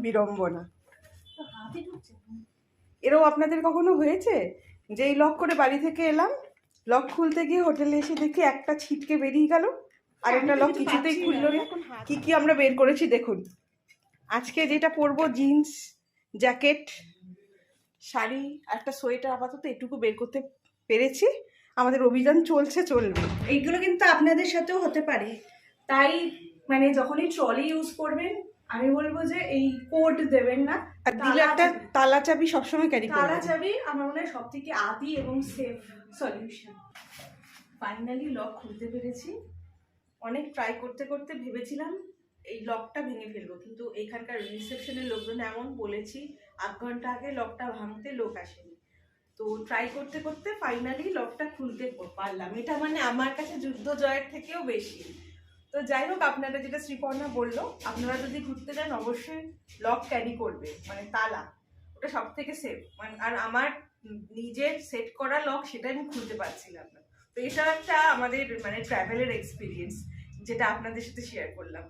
বিড়ম্বনা। এরও আপনাদের কখনো হয়েছে যে এই লক করে বাড়ি থেকে এলাম, লক খুলতে গিয়ে হোটেলে এসে দেখি একটা ছিটকে বেরিয়ে গেল, আর একটা লক কিছুতেই খুললো না? কি কি আমরা বের করেছি দেখুন। আজকে যেটা পরবো জিন্স, জ্যাকেট, শাড়ি, একটা সোয়েটার, আপাতত এটুকু বের করতে পেরেছি। আমাদের অভিযান চলবে। এইগুলো কিন্তু আপনাদের সাথেও হতে পারে, তাই মানে যখনই ট্রলি ইউজ করবেন আমি বলবো যে এই কোড দেবেন না, আর দিলে একটা তালা চাবি সবসময় ক্যারি করবেন। তালা চাবি আমার মনে হয় সব থেকে আদি এবং সেফ সলিউশন। ফাইনালি লক খুলতে পেরেছি। অনেক ট্রাই করতে করতে ভেবেছিলাম এই লকটা ভেঙে ফেলবো, কিন্তু এখানকার রিসেপশনের লোকজন এমন বলেছি 8 ঘন্টা আগে লকটা ভাঙতে লোক আসেনি। তো ট্রাই করতে করতে ফাইনালি লকটা খুলতে পারলাম। এটা মানে আমার কাছে যুদ্ধ জয়ের থেকেও বেশি। তো যাই হোক, আপনারা যেটা শ্রীপর্ণা বললো, আপনারা যদি ঘুরতে যান অবশ্যই লক ক্যারি করবে, মানে তালা, ওটা সব থেকে সেফ। আর আমার নিজের সেট করা লক সেটা আমি খুলতে পারছিলাম না। তো এটা একটা আমাদের মানে ট্রাভেলের এক্সপিরিয়েন্স, যেটা আপনাদের সাথে শেয়ার করলাম।